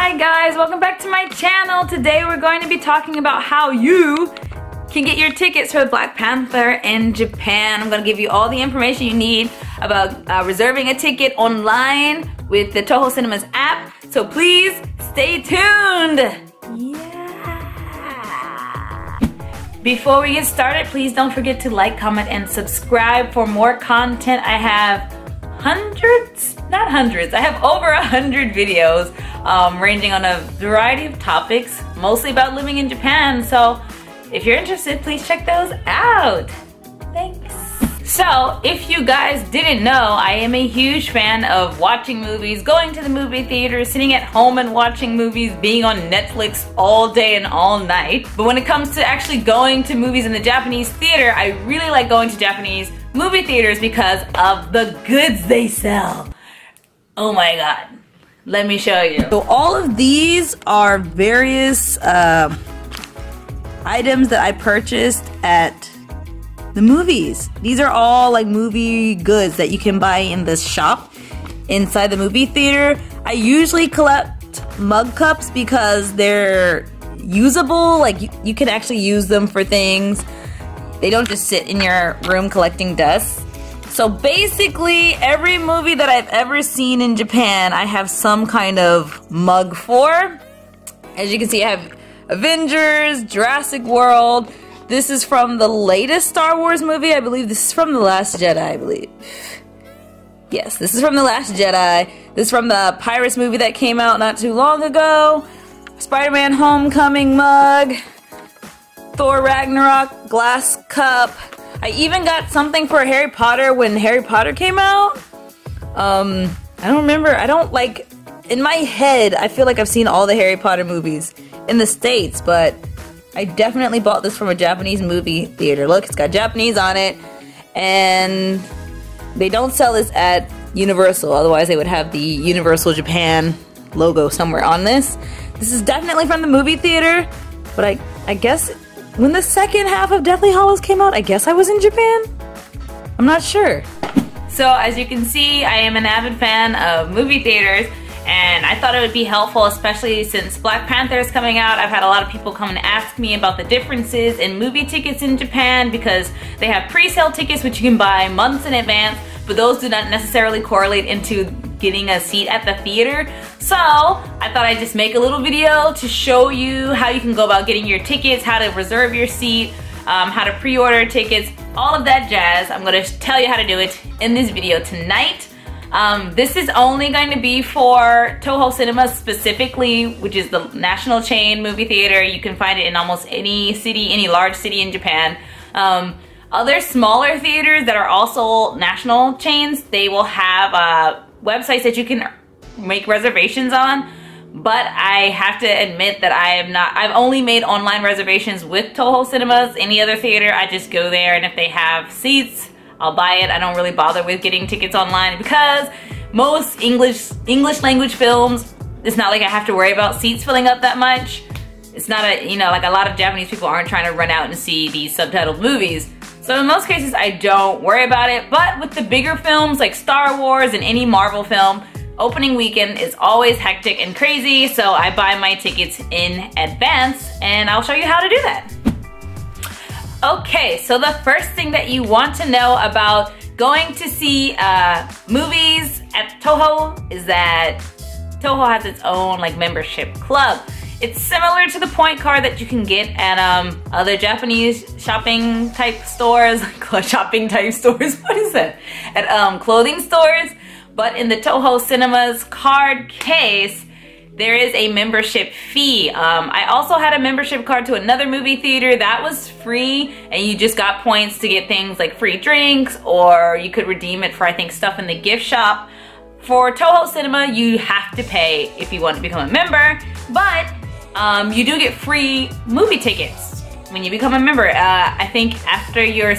Hi guys, welcome back to my channel. Today we're going to be talking about how you can get your tickets for Black Panther in Japan. I'm going to give you all the information you need about reserving a ticket online with the TOHO Cinemas app. So please stay tuned. Yeah. Before we get started, please don't forget to like, comment, and subscribe for more content. I have not hundreds, I have over 100 videos ranging on a variety of topics, mostly about living in Japan. So if you're interested, please check those out. Thanks. So if you guys didn't know, I am a huge fan of watching movies, going to the movie theater, sitting at home and watching movies, being on Netflix all day and all night. But when it comes to actually going to movies in the Japanese theater, I really like going to Japanese movie theaters because of the goods they sell. Oh my god. Let me show you. So all of these are various items that I purchased at the movies. These are all like movie goods that you can buy in this shop inside the movie theater. I usually collect mug cups because they're usable. Like you can actually use them for things. They don't just sit in your room collecting dust. So basically, every movie that I've ever seen in Japan, I have some kind of mug for. As you can see, I have Avengers, Jurassic World. This is from the latest Star Wars movie. I believe this is from The Last Jedi, I believe. Yes, this is from The Last Jedi. This is from the Pirates movie that came out not too long ago. Spider-Man Homecoming mug. Thor Ragnarok glass cup. I even got something for Harry Potter when Harry Potter came out. I don't remember. I don't like, in my head, I feel like I've seen all the Harry Potter movies in the States, but I definitely bought this from a Japanese movie theater. Look, it's got Japanese on it, and they don't sell this at Universal, otherwise they would have the Universal Japan logo somewhere on this. This is definitely from the movie theater, but I guess when the second half of Deathly Hallows came out, I guess I was in Japan? I'm not sure. So as you can see, I am an avid fan of movie theaters, and I thought it would be helpful, especially since Black Panther is coming out. I've had a lot of people come and ask me about the differences in movie tickets in Japan because they have pre-sale tickets which you can buy months in advance, but those do not necessarily correlate into getting a seat at the theater. So I thought I'd just make a little video to show you how you can go about getting your tickets, how to reserve your seat, how to pre-order tickets, all of that jazz. I'm gonna tell you how to do it in this video tonight. This is only going to be for TOHO Cinemas specifically, which is the national chain movie theater. You can find it in almost any city, any large city in Japan. Other smaller theaters that are also national chains, they will have websites that you can make reservations on, but I have to admit that I've only made online reservations with TOHO Cinemas. Any other theater, I just go there, and if they have seats, I'll buy it. I don't really bother with getting tickets online because most English language films, it's not like I have to worry about seats filling up that much. It's not like a lot of Japanese people aren't trying to run out and see these subtitled movies. So in most cases, I don't worry about it, but with the bigger films like Star Wars and any Marvel film, opening weekend is always hectic and crazy, so I buy my tickets in advance, and I'll show you how to do that. Okay, so the first thing that you want to know about going to see movies at TOHO is that TOHO has its own membership club. It's similar to the point card that you can get at other Japanese shopping type stores, what is that? At clothing stores, but in the TOHO Cinemas card case, there is a membership fee. I also had a membership card to another movie theater that was free, and you just got points to get things like free drinks, or you could redeem it for, I think, stuff in the gift shop. For TOHO Cinema, you have to pay if you want to become a member, but you do get free movie tickets when you become a member. I think after your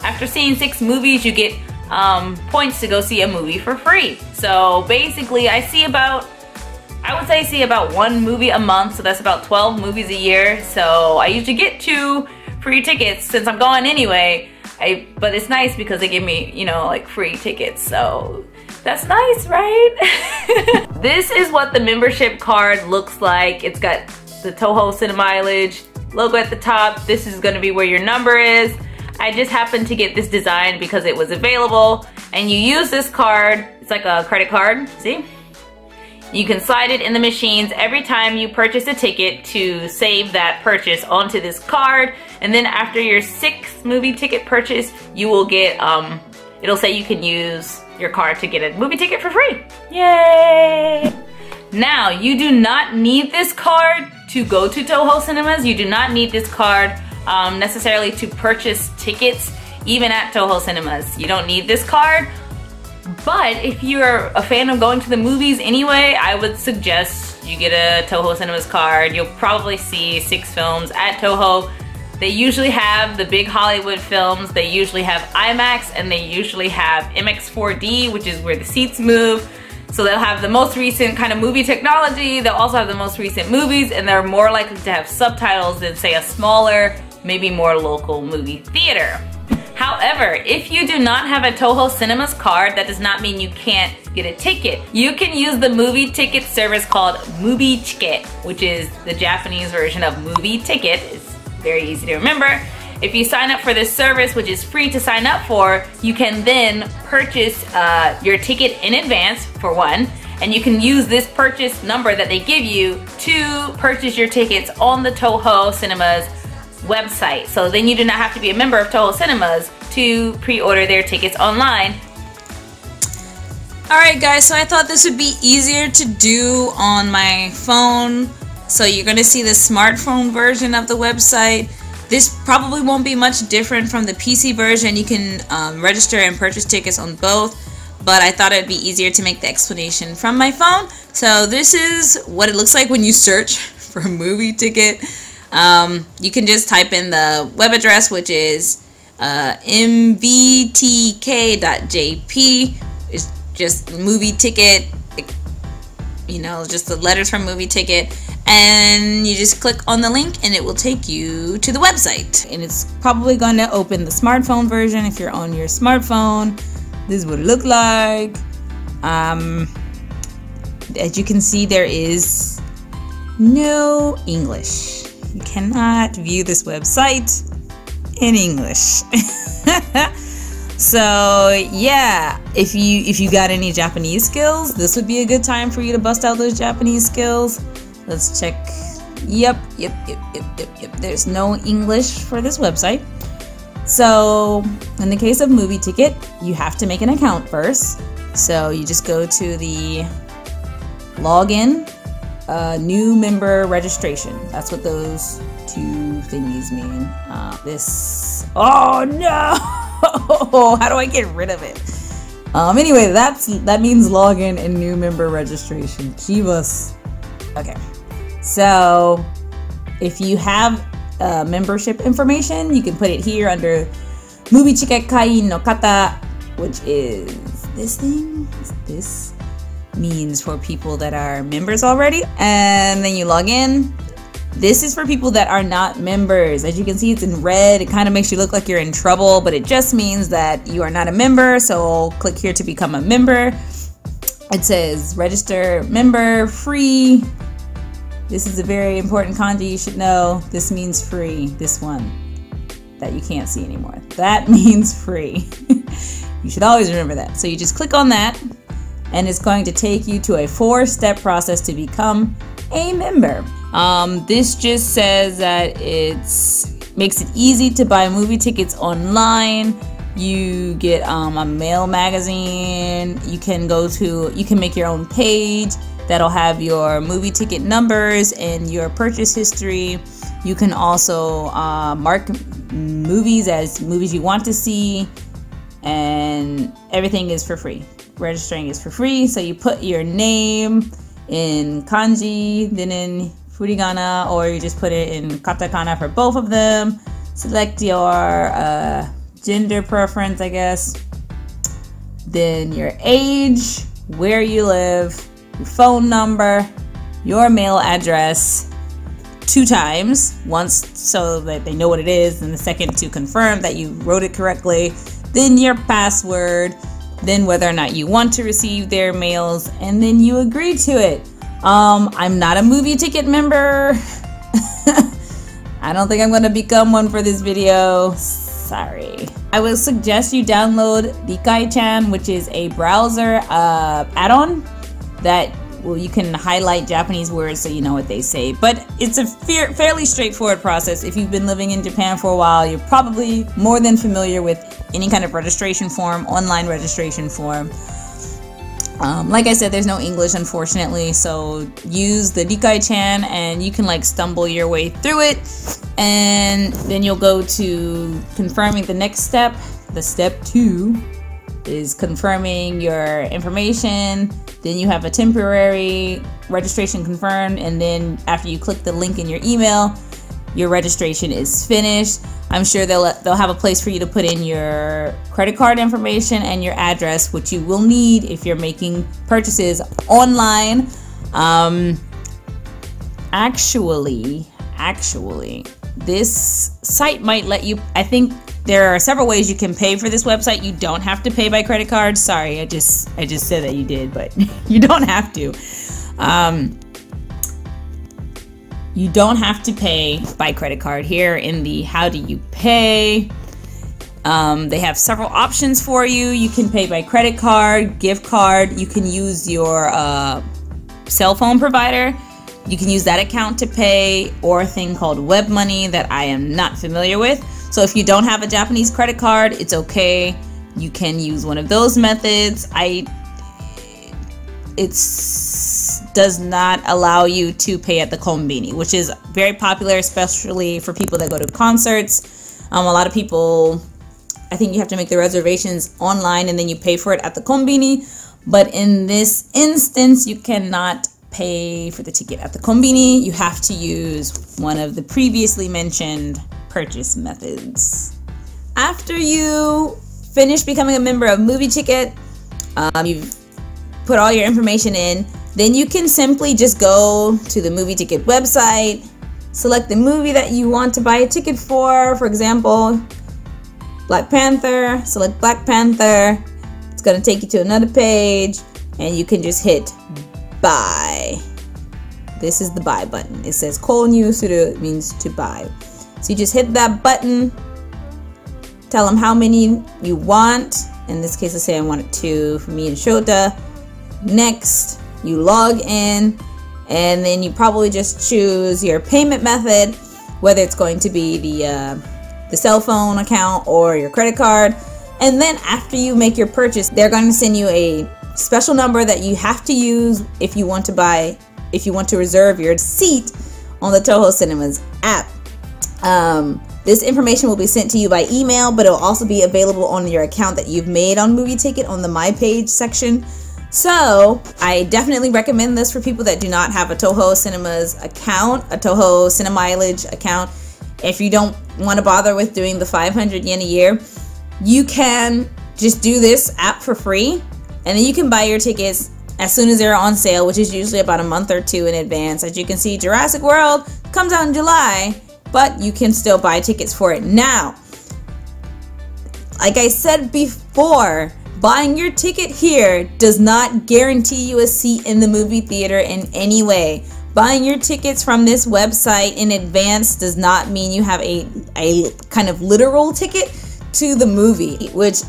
after seeing 6 movies, you get points to go see a movie for free. So basically, I would say see about 1 movie a month, so that's about 12 movies a year. So I usually get 2 free tickets since I'm going anyway. But it's nice because they give me, free tickets. So that's nice, right? this is what the membership card looks like. It's got the TOHO Cinemileage logo at the top. This is gonna be where your number is. I just happened to get this design because it was available, and you use this card. It's like a credit card, see? You can slide it in the machines every time you purchase a ticket to save that purchase onto this card, and then after your 6th movie ticket purchase, you will get, it'll say you can use your card to get a movie ticket for free. Yay! Now, you do not need this card to go to TOHO Cinemas. You do not need this card necessarily to purchase tickets, even at TOHO Cinemas. You don't need this card. But if you're a fan of going to the movies anyway, I would suggest you get a TOHO Cinemas card. You'll probably see 6 films at TOHO. They usually have the big Hollywood films. They usually have IMAX, and they usually have MX4D, which is where the seats move. So they'll have the most recent kind of movie technology. They'll also have the most recent movies, and they're more likely to have subtitles than, say, a smaller, maybe more local movie theater. However, if you do not have a TOHO Cinemas card, that does not mean you can't get a ticket. You can use the movie ticket service called Movie Ticket, which is the Japanese version of movie ticket. It's very easy to remember. If you sign up for this service, which is free to sign up for, you can then purchase your ticket in advance, for one, and you can use this purchase number that they give you to purchase your tickets on the TOHO Cinemas website. So then you do not have to be a member of TOHO Cinemas to pre-order their tickets online. Alright guys, so I thought this would be easier to do on my phone. So you're going to see the smartphone version of the website. This probably won't be much different from the PC version. You can register and purchase tickets on both, but I thought it'd be easier to make the explanation from my phone. So this is what it looks like when you search for a movie ticket. You can just type in the web address, which is mvtk.jp. It's just movie ticket, you know, just the letters from movie ticket. And you just click on the link and it will take you to the website. And it's probably going to open the smartphone version. If you're on your smartphone, this is what it looks like. As you can see, there is no English. You cannot view this website in English. So yeah, if you got any Japanese skills, this would be a good time for you to bust out those Japanese skills. Let's check. Yep. There's no English for this website. So in the case of movie ticket, you have to make an account first. So you just go to the login, new member registration. That's what those two thingies mean. Oh no! How do I get rid of it? Anyway, that means login and new member registration. Chivas. Okay. So if you have membership information, you can put it here under Movie Ticket Kain no Kata, which is this thing. This means for people that are members already. And then you log in. This is for people that are not members. As you can see, it's in red. It kind of makes you look like you're in trouble, but it just means that you are not a member. So click here to become a member. It says register member free. This is a very important kanji you should know. This means free. This one that you can't see anymore. That means free. You should always remember that. So you just click on that and it's going to take you to a 4-step process to become a member. This just says that makes it easy to buy movie tickets online. You get a mail magazine. You can make your own page that'll have your movie ticket numbers and your purchase history. You can also mark movies as movies you want to see, and everything is for free. Registering is for free, so you put your name in kanji, then in furigana, or you just put it in katakana for both of them. Select your gender preference, I guess. Then your age, where you live, your phone number, your mail address 2 times. Once so that they know what it is, and the second to confirm that you wrote it correctly. Then your password. then whether or not you want to receive their mails, and then you agree to it. I'm not a movie ticket member. I don't think I'm gonna become one for this video. Sorry. I would suggest you download Likai-chan, which is a browser add-on that you can highlight Japanese words so you know what they say. But it's a fairly straightforward process. If you've been living in Japan for a while, you're probably more than familiar with any kind of registration form, online registration form. Like I said, there's no English, unfortunately, so use the Likai-chan and you can like stumble your way through it, and then you'll go to confirming the next step. The step 2 is confirming your information. Then you have a temporary registration confirmed, and then after you click the link in your email, your registration is finished. I'm sure they'll have a place for you to put in your credit card information and your address, which you will need if you're making purchases online. Actually, this site might let you, I think there are several ways you can pay for this website. You don't have to pay by credit card. Sorry, I just said that you did, but you don't have to. You don't have to pay by credit card. Here in the how do you pay, they have several options for you. You can pay by credit card, gift card. You can use your cell phone provider. You can use that account to pay, or a thing called web money that I am not familiar with. So if you don't have a Japanese credit card, it's okay. You can use one of those methods. It does not allow you to pay at the konbini, which is very popular, especially for people that go to concerts. A lot of people, I think you have to make the reservations online and then you pay for it at the konbini. But in this instance, you cannot pay for the ticket at the konbini. You have to use one of the previously mentioned purchase methods. After you finish becoming a member of Movie Ticket, you've put all your information in, then you can simply just go to the Movie Ticket website, select the movie that you want to buy a ticket for example, Black Panther, select Black Panther. It's gonna take you to another page and you can just hit buy. This is the buy button. It says Konyu suru, it means to buy. So you just hit that button, tell them how many you want. In this case, let's say I wanted 2 for me and Shota. Next, you log in, and then you probably just choose your payment method, whether it's going to be the cell phone account or your credit card. And then after you make your purchase, they're going to send you a special number that you have to use if you want to reserve your seat on the TOHO Cinemas app. This information will be sent to you by email, but it will also be available on your account that you've made on Movie Ticket on the My Page section. So I definitely recommend this for people that do not have a TOHO Cinemas account, a TOHO Cinemileage account. If you don't want to bother with doing the 500 yen a year, you can just do this app for free, and then you can buy your tickets as soon as they're on sale, which is usually about a month or 2 in advance. As you can see, Jurassic World comes out in July, but you can still buy tickets for it now. Like I said before, buying your ticket here does not guarantee you a seat in the movie theater in any way. Buying your tickets from this website in advance does not mean you have a kind of literal ticket to the movie, which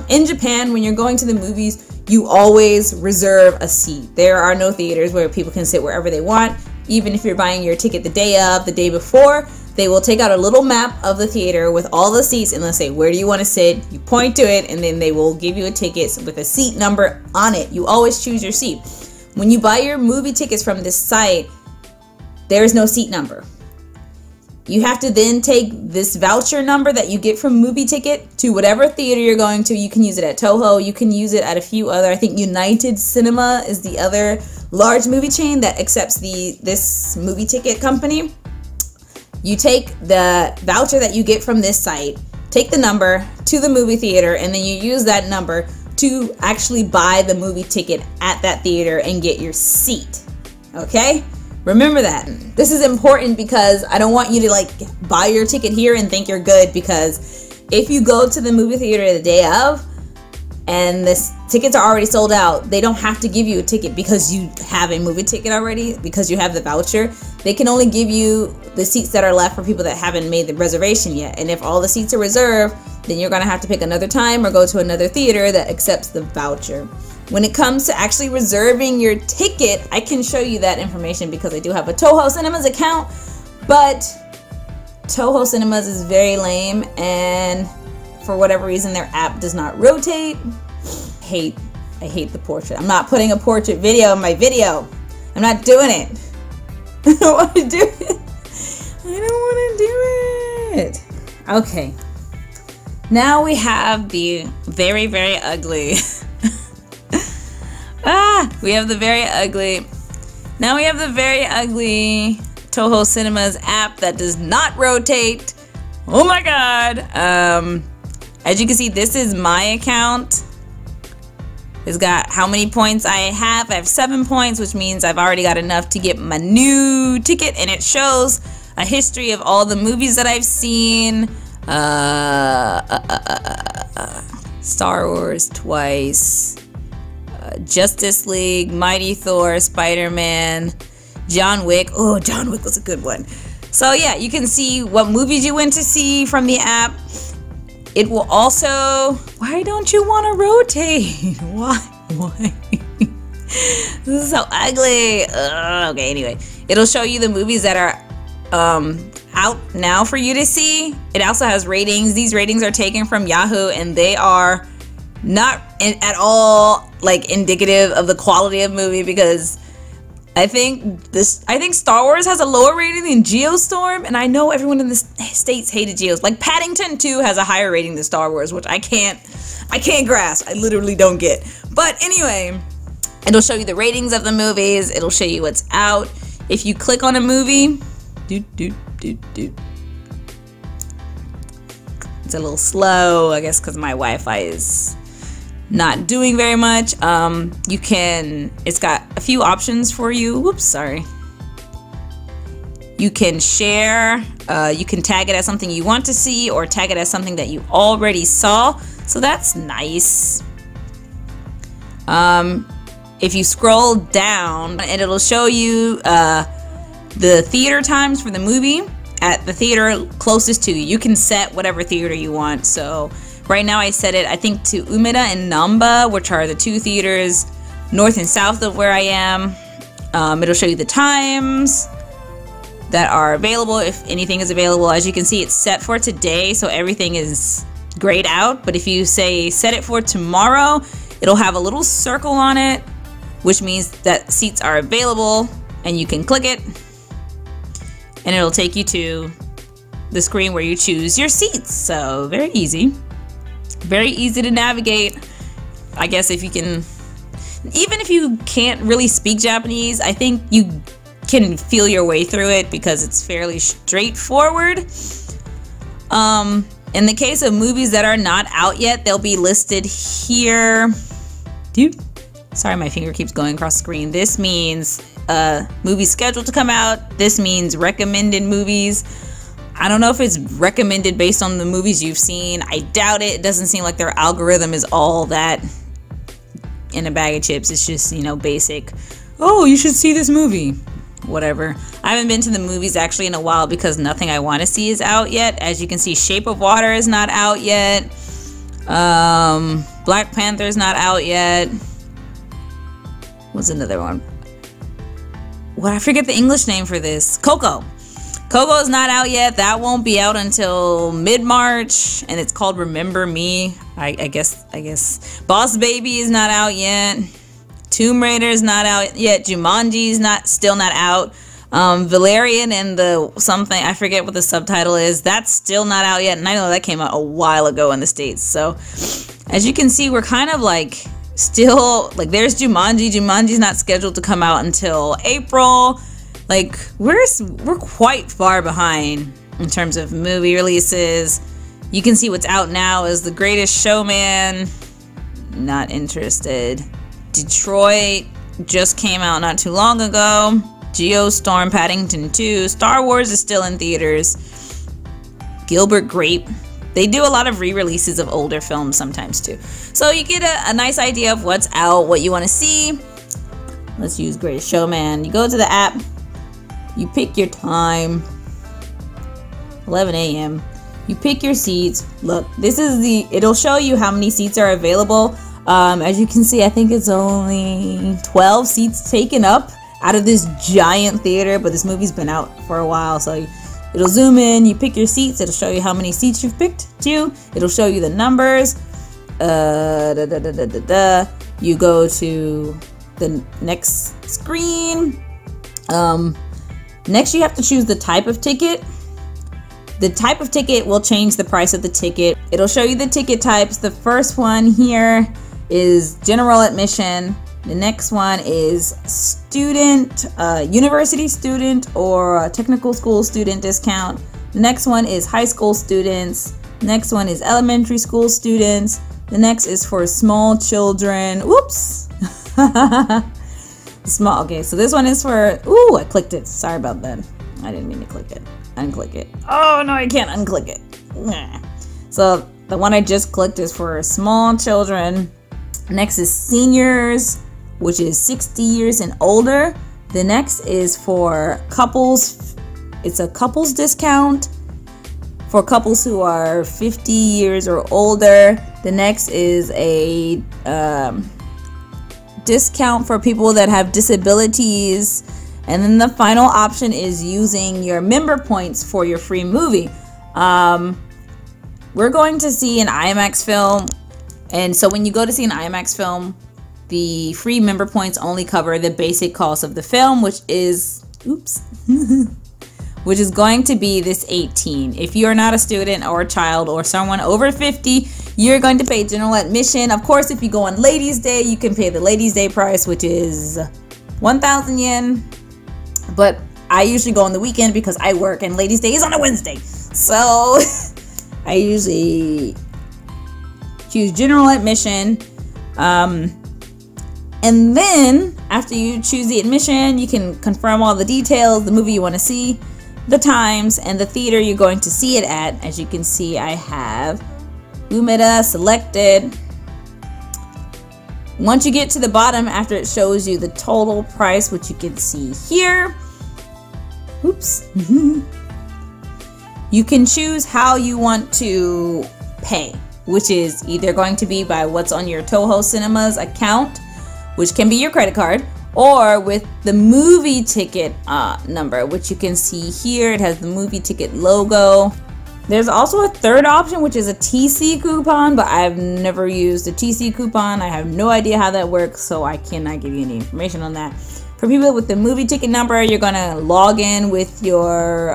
in Japan, when you're going to the movies, you always reserve a seat. There are no theaters where people can sit wherever they want. Even if you're buying your ticket the day of, the day before, they will take out a little map of the theater with all the seats and they'll say, where do you want to sit? You point to it, and then they will give you a ticket with a seat number on it. You always choose your seat. When you buy your movie tickets from this site, there is no seat number. You have to then take this voucher number that you get from Movie Ticket to whatever theater you're going to. You can use it at TOHO. You can use it at a few other, I think United Cinema is the other large movie chain that accepts this Movie Ticket company. You take the voucher that you get from this site, take the number to the movie theater, and then you use that number to actually buy the movie ticket at that theater and get your seat. Okay? Remember that. This is important because I don't want you to like buy your ticket here and think you're good, because if you go to the movie theater the day of, and the tickets are already sold out, they don't have to give you a ticket because you have a movie ticket already, because you have the voucher. They can only give you the seats that are left for people that haven't made the reservation yet. And if all the seats are reserved, then you're gonna have to pick another time or go to another theater that accepts the voucher. When it comes to actually reserving your ticket, I can show you that information because I do have a TOHO Cinemas account, but TOHO Cinemas is very lame, and for whatever reason their app does not rotate. I hate the portrait. I'm not putting a portrait video in my video. I'm not doing it. I don't want to do it. I don't want to do it. Okay. Now we have the very, very ugly. We have the very ugly. Now we have the very ugly TOHO Cinemas app that does not rotate. Oh my god. As you can see, this is my account. It's got how many points I have. I have 7 points, which means I've already got enough to get my new ticket, and it shows a history of all the movies that I've seen. Star Wars twice, Justice League, Mighty Thor, Spider-Man, John Wick. Oh, John Wick was a good one. So yeah, you can see what movies you went to see from the app. It will also, why don't you want to rotate? Why? This is so ugly. Okay, anyway, it'll show you the movies that are out now for you to see. It also has ratings. These ratings are taken from Yahoo, and they are not at all like indicative of the quality of movie, because I think Star Wars has a lower rating than Geostorm, and I know everyone in the States hated Geos. Like Paddington 2 has a higher rating than Star Wars, which I can't grasp. I literally don't get. But anyway, it'll show you the ratings of the movies. It'll show you what's out. If you click on a movie, it's a little slow, I guess, because my Wi-Fi is not doing very much. It's got a few options for you. Whoops, sorry. You can share, you can tag it as something you want to see, or tag it as something that you already saw. So that's nice. If you scroll down, and it'll show you the theater times for the movie at the theater closest to you. You can set whatever theater you want. So right now I set it, I think, to Umeda and Namba, which are the two theaters north and south of where I am. It'll show you the times that are available, if anything is available. As you can see, it's set for today, so everything is grayed out. But if you say set it for tomorrow, it'll have a little circle on it, which means that seats are available, and you can click it, and it'll take you to the screen where you choose your seats. So very easy. Very easy to navigate. I guess if you can, even if you can't really speak Japanese, I think you can feel your way through it because it's fairly straightforward. In the case of movies that are not out yet, they'll be listed here. Sorry, my finger keeps going across the screen. This means movies scheduled to come out. This means recommended movies. I don't know if it's recommended based on the movies you've seen. I doubt it. It doesn't seem like their algorithm is all that in a bag of chips. It's just, you know, basic. Oh, you should see this movie. Whatever. I haven't been to the movies actually in a while because nothing I want to see is out yet. As you can see, Shape of Water is not out yet. Black Panther is not out yet. What's another one? Well, I forget the English name for this. Coco. Coco is not out yet. That won't be out until mid-March, and it's called Remember Me. I guess. Boss Baby is not out yet. Tomb Raider is not out yet. Jumanji is still not out. Valerian and the something, I forget what the subtitle is. That's still not out yet, and I know that came out a while ago in the States. So, as you can see, we're kind of like still, like, there's Jumanji. Jumanji's not scheduled to come out until April. Like, we're quite far behind in terms of movie releases. You can see what's out now is The Greatest Showman. Not interested. Detroit just came out not too long ago. Geostorm, Paddington 2. Star Wars is still in theaters. Gilbert Grape. They do a lot of re-releases of older films sometimes too. So you get a nice idea of what's out, what you want to see. Let's use Greatest Showman. You go to the app, you pick your time, 11 a.m. You pick your seats. Look, this is it'll show you how many seats are available. As you can see, I think it's only 12 seats taken up out of this giant theater, but this movie's been out for a while, so it'll zoom in, you pick your seats, it'll show you how many seats you've picked too. It'll show you the numbers. You go to the next screen. Next you have to choose the type of ticket. The type of ticket will change the price of the ticket. It'll show you the ticket types. The first one here is general admission. The next one is student, university student, or technical school student discount. The next one is high school students. The next one is elementary school students. The next is for small children. Whoops. Small. Okay, so this one is for, ooh, I clicked it. Sorry about that. I didn't mean to click it. Unclick it. Oh no, I can't unclick it. So the one I just clicked is for small children. Next is seniors, which is 60 years and older. The next is for couples. It's a couples discount for couples who are 50 years or older. The next is a discount for people that have disabilities. And then the final option is using your member points for your free movie. We're going to see an IMAX film. And so when you go to see an IMAX film, the free member points only cover the basic cost of the film, which is, oops, which is going to be this $18. If you are not a student or a child or someone over 50, you're going to pay general admission. Of course, if you go on Ladies' Day, you can pay the Ladies' Day price, which is 1,000 yen. But I usually go on the weekend because I work and Ladies' Day is on a Wednesday. So I usually choose general admission. And then after you choose the admission, you can confirm all the details, the movie you want to see, the times, and the theater you're going to see it at. As you can see, I have Umeda selected. Once you get to the bottom, after it shows you the total price, which you can see here, oops, you can choose how you want to pay, which is either going to be by what's on your TOHO Cinemas account, which can be your credit card, or with the movie ticket number, which you can see here. It has the movie ticket logo. There's also a third option, which is a TC coupon, but I've never used a TC coupon. I have no idea how that works, so I cannot give you any information on that. For people with the movie ticket number, you're gonna log in with your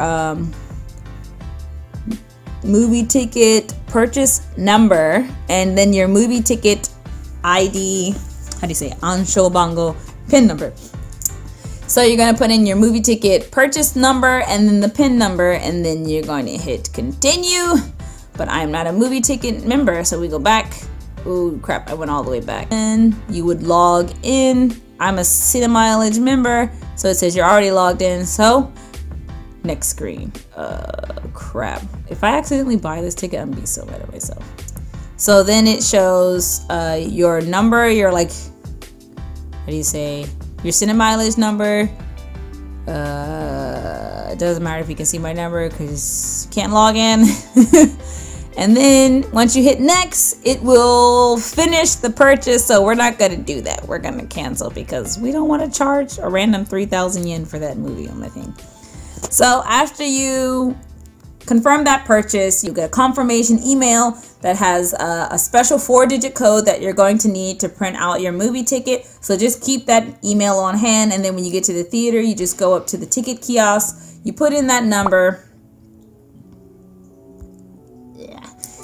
movie ticket purchase number, and then your movie ticket ID, how do you say, Ansho Bango PIN number. So you're going to put in your movie ticket purchase number and then the PIN number, and then you're going to hit continue. But I'm not a movie ticket member, so we go back. Oh crap, I went all the way back. And you would log in. I'm a CineMileage member, so it says you're already logged in. So next screen. Crap. If I accidentally buy this ticket, I'm gonna be so mad at myself. So then it shows your number, your like, how do you say, your CineMileage number. It doesn't matter if you can see my number because you can't log in. And then once you hit next, it will finish the purchase. So we're not gonna do that. We're gonna cancel because we don't want to charge a random 3,000 yen for that movie on my thing. So after you confirm that purchase, you get a confirmation email that has a special 4-digit code that you're going to need to print out your movie ticket. So just keep that email on hand, and then when you get to the theater, you just go up to the ticket kiosk, you put in that number.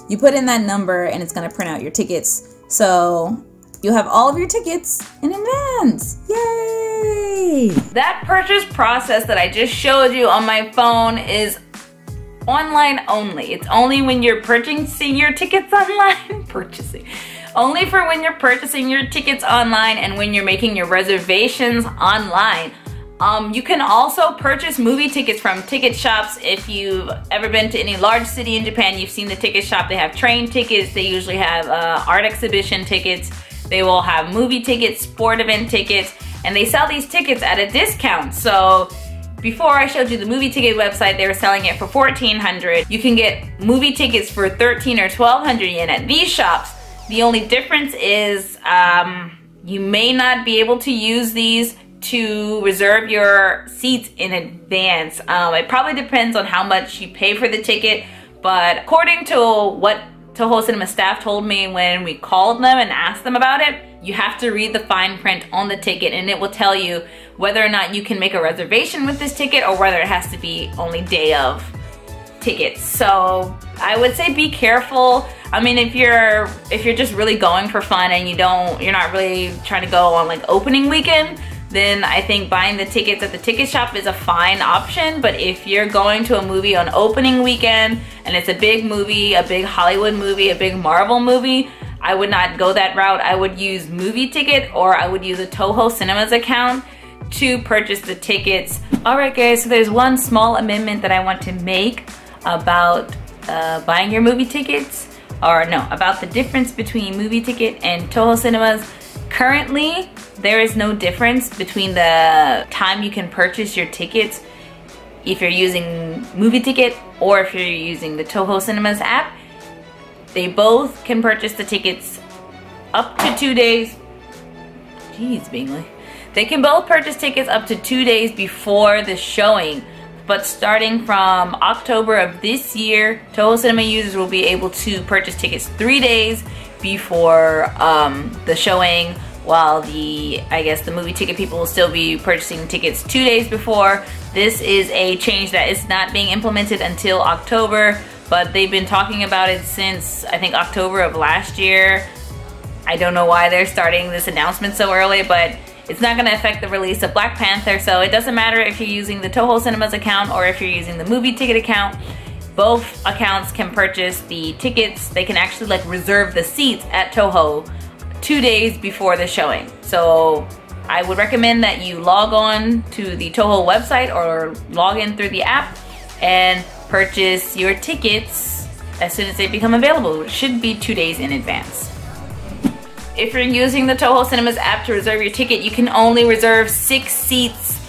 You put in that number and it's going to print out your tickets. So you have all of your tickets in advance. Yay! That purchase process that I just showed you on my phone is online only. It's only when you're purchasing your tickets online. Only for when you're purchasing your tickets online and when you're making your reservations online. You can also purchase movie tickets from ticket shops. If you've ever been to any large city in Japan, you've seen the ticket shop. They have train tickets. They usually have art exhibition tickets. They will have movie tickets, sport event tickets, and they sell these tickets at a discount. So before I showed you the movie ticket website, they were selling it for 1,400. You can get movie tickets for 13 or 1,200 yen at these shops. The only difference is you may not be able to use these to reserve your seats in advance. It probably depends on how much you pay for the ticket, but according to what TOHO Cinema staff told me when we called them and asked them about it, you have to read the fine print on the ticket and it will tell you whether or not you can make a reservation with this ticket or whether it has to be only day of tickets. So I would say be careful. I mean, if you're just really going for fun and you're not really trying to go on like opening weekend, then I think buying the tickets at the ticket shop is a fine option. But if you're going to a movie on opening weekend and it's a big movie, a big Hollywood movie, a big Marvel movie, I would not go that route. I would use movie ticket, or I would use a TOHO Cinemas account to purchase the tickets. Alright guys, so there's one small amendment that I want to make about buying your movie tickets, or no, about the difference between movie ticket and TOHO Cinemas. Currently, there is no difference between the time you can purchase your tickets if you're using movie ticket or if you're using the TOHO Cinemas app. They both can purchase the tickets up to 2 days. Jeez, Bingley. They can both purchase tickets up to 2 days before the showing. But starting from October of this year, TOHO Cinema users will be able to purchase tickets 3 days before the showing, while I guess the movie ticket people will still be purchasing tickets 2 days before. This is a change that is not being implemented until October, but they've been talking about it since I think October of last year. I don't know why they're starting this announcement so early, but it's not going to affect the release of Black Panther, so it doesn't matter if you're using the TOHO Cinemas account or if you're using the movie ticket account. Both accounts can purchase the tickets. They can actually like reserve the seats at TOHO 2 days before the showing. So I would recommend that you log on to the TOHO website or log in through the app and purchase your tickets as soon as they become available. It should be 2 days in advance. If you're using the TOHO Cinemas app to reserve your ticket, you can only reserve 6 seats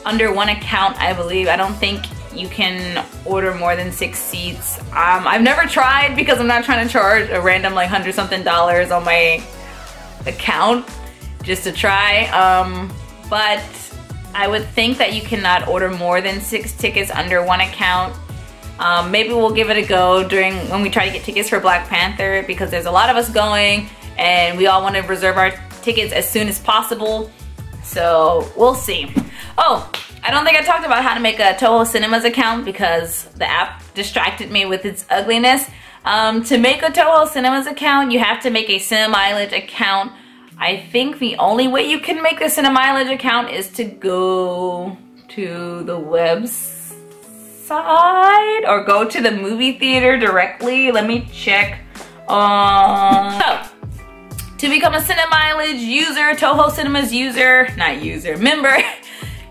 under one account, I believe. I don't think you can order more than 6 seats. I've never tried because I'm not trying to charge a random like $100-something on my account just to try. But I would think that you cannot order more than 6 tickets under one account. Maybe we'll give it a go when we try to get tickets for Black Panther, because there's a lot of us going and we all want to reserve our tickets as soon as possible. So we'll see. Oh, I don't think I talked about how to make a TOHO Cinemas account because the app distracted me with its ugliness. To make a TOHO Cinemas account, you have to make a Cinemileage account. I think the only way you can make a Cinemileage account is to go to the website or go to the movie theater directly. Let me check. To become a Cinemileage user, TOHO Cinemas member,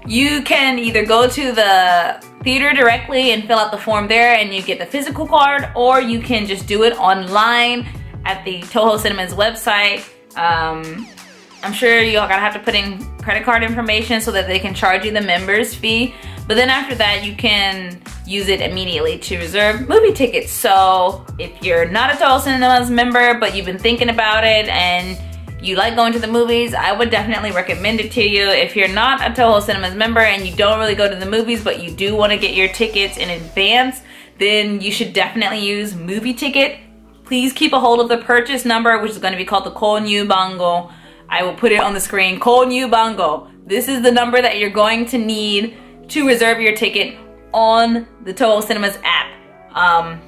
you can either go to the theater directly and fill out the form there and you get the physical card, or you can just do it online at the TOHO Cinemas website. I'm sure you're gonna have to put in credit card information so that they can charge you the member's fee. But then after that, you can use it immediately to reserve movie tickets. So if you're not a TOHO Cinemas member, but you've been thinking about it and you like going to the movies, I would definitely recommend it to you. If you're not a TOHO Cinemas member and you don't really go to the movies, but you do want to get your tickets in advance, then you should definitely use movie ticket. Please keep a hold of the purchase number, which is going to be called the Konyu Bango. I will put it on the screen. Konyu Bango. This is the number that you're going to need to reserve your ticket on the TOHO Cinemas app.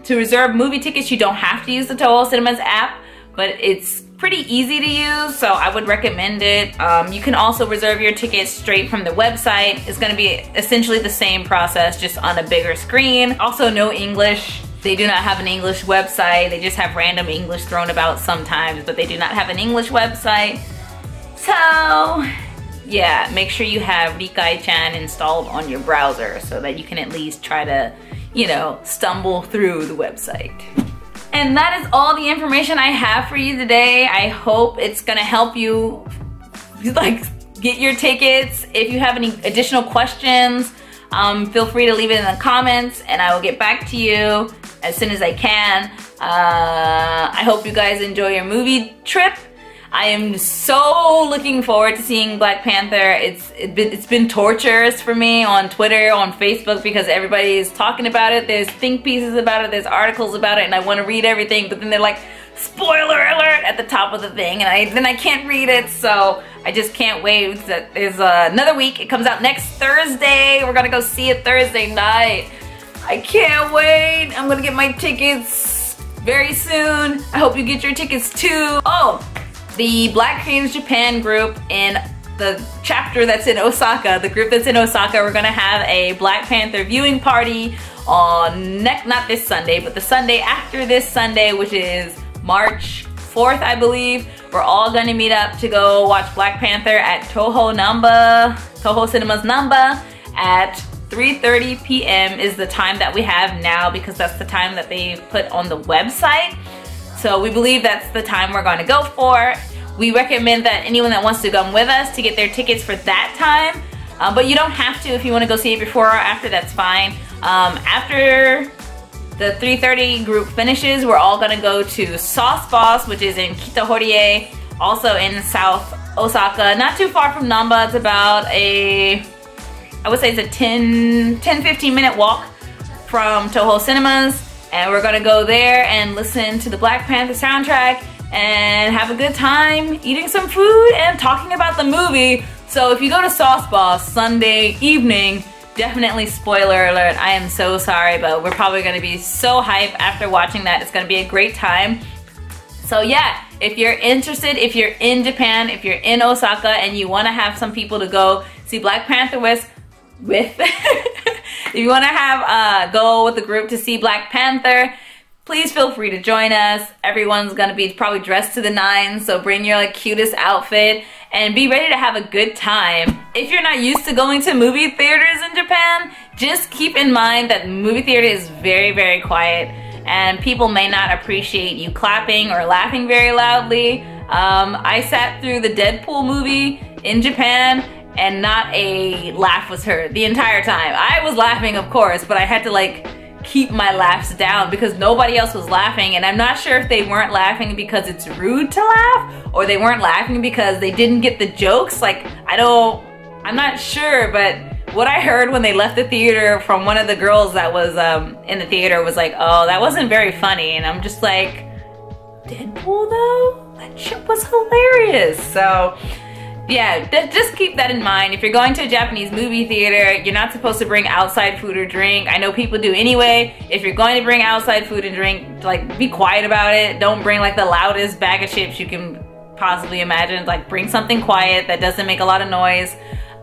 To reserve movie tickets, you don't have to use the TOHO Cinemas app, but it's pretty easy to use, so I would recommend it. You can also reserve your tickets straight from the website. It's going to be essentially the same process, just on a bigger screen. Also, no English. They do not have an English website. They just have random English thrown about sometimes, but they do not have an English website. So yeah, make sure you have Rikai-chan installed on your browser so that you can at least try to, you know, stumble through the website. And that is all the information I have for you today. I hope it's gonna help you like get your tickets. If you have any additional questions, feel free to leave it in the comments and I will get back to you as soon as I can. I hope you guys enjoy your movie trip. I am so looking forward to seeing Black Panther. It's been torturous for me on Twitter, on Facebook, because everybody is talking about it. There's think pieces about it, there's articles about it, and I want to read everything, but then they're like, spoiler alert at the top of the thing, and then I can't read it, so I just can't wait. There's another week. It comes out next Thursday. We're gonna go see it Thursday night. I can't wait. I'm gonna get my tickets very soon. I hope you get your tickets too. Oh, the Black Creators Japan group in the chapter that's in Osaka, the group that's in Osaka, we're gonna have a Black Panther viewing party on not this Sunday, but the Sunday after this Sunday, which is March 4th, I believe. We're all gonna meet up to go watch Black Panther at TOHO Cinemas Namba at 3:30 p.m. is the time that we have now, because that's the time that they put on the website. So we believe that's the time we're going to go for. We recommend that anyone that wants to come with us to get their tickets for that time. But you don't have to. If you want to go see it before or after, that's fine. After the 3:30 group finishes, we're all going to go to Sauce Boss, which is in Kitahorie, also in South Osaka. Not too far from Namba. It's about I would say it's a 10-15 minute walk from TOHO Cinemas. And we're gonna go there and listen to the Black Panther soundtrack and have a good time eating some food and talking about the movie. So if you go to Sauce Boss Sunday evening, definitely spoiler alert, I am so sorry, but we're probably gonna be so hyped after watching that. It's gonna be a great time. So yeah, if you're interested, if you're in Japan, if you're in Osaka and you wanna have some people to go see Black Panther with if you want to have go with the group to see Black Panther, please feel free to join us. Everyone's gonna be probably dressed to the nines, so bring your like cutest outfit and be ready to have a good time. If you're not used to going to movie theaters in Japan, just keep in mind that movie theater is very, very quiet and people may not appreciate you clapping or laughing very loudly. I sat through the Deadpool movie in Japan and not a laugh was heard the entire time. I was laughing, of course, but I had to like keep my laughs down because nobody else was laughing, and I'm not sure if they weren't laughing because it's rude to laugh or they weren't laughing because they didn't get the jokes. Like, I'm not sure, but what I heard when they left the theater from one of the girls that was in the theater was like, oh, that wasn't very funny, and I'm just like, Deadpool though? That shit was hilarious. So yeah, just keep that in mind. If you're going to a Japanese movie theater, you're not supposed to bring outside food or drink. I know people do anyway. If you're going to bring outside food and drink, like, be quiet about it. Don't bring like the loudest bag of chips you can possibly imagine. Like, bring something quiet that doesn't make a lot of noise.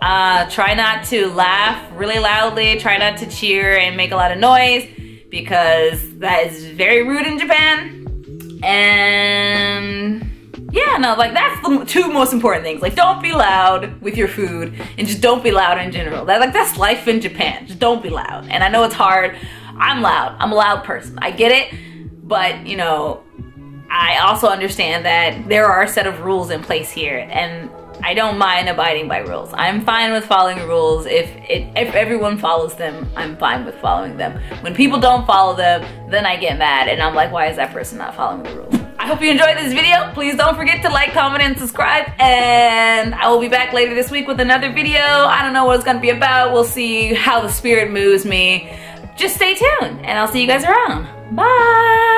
Try not to laugh really loudly. Try not to cheer and make a lot of noise because that is very rude in Japan. And yeah, no, like that's the two most important things. Like, don't be loud with your food and just don't be loud in general. That's life in Japan. Just don't be loud. And I know it's hard. I'm loud. I'm a loud person. I get it. But, you know, I also understand that there are a set of rules in place here and I don't mind abiding by rules. I'm fine with following rules. If everyone follows them, I'm fine with following them. When people don't follow them, then I get mad and I'm like, why is that person not following the rules? I hope you enjoyed this video. Please don't forget to like, comment, and subscribe. And I will be back later this week with another video. I don't know what it's gonna be about. We'll see how the spirit moves me. Just stay tuned and I'll see you guys around. Bye.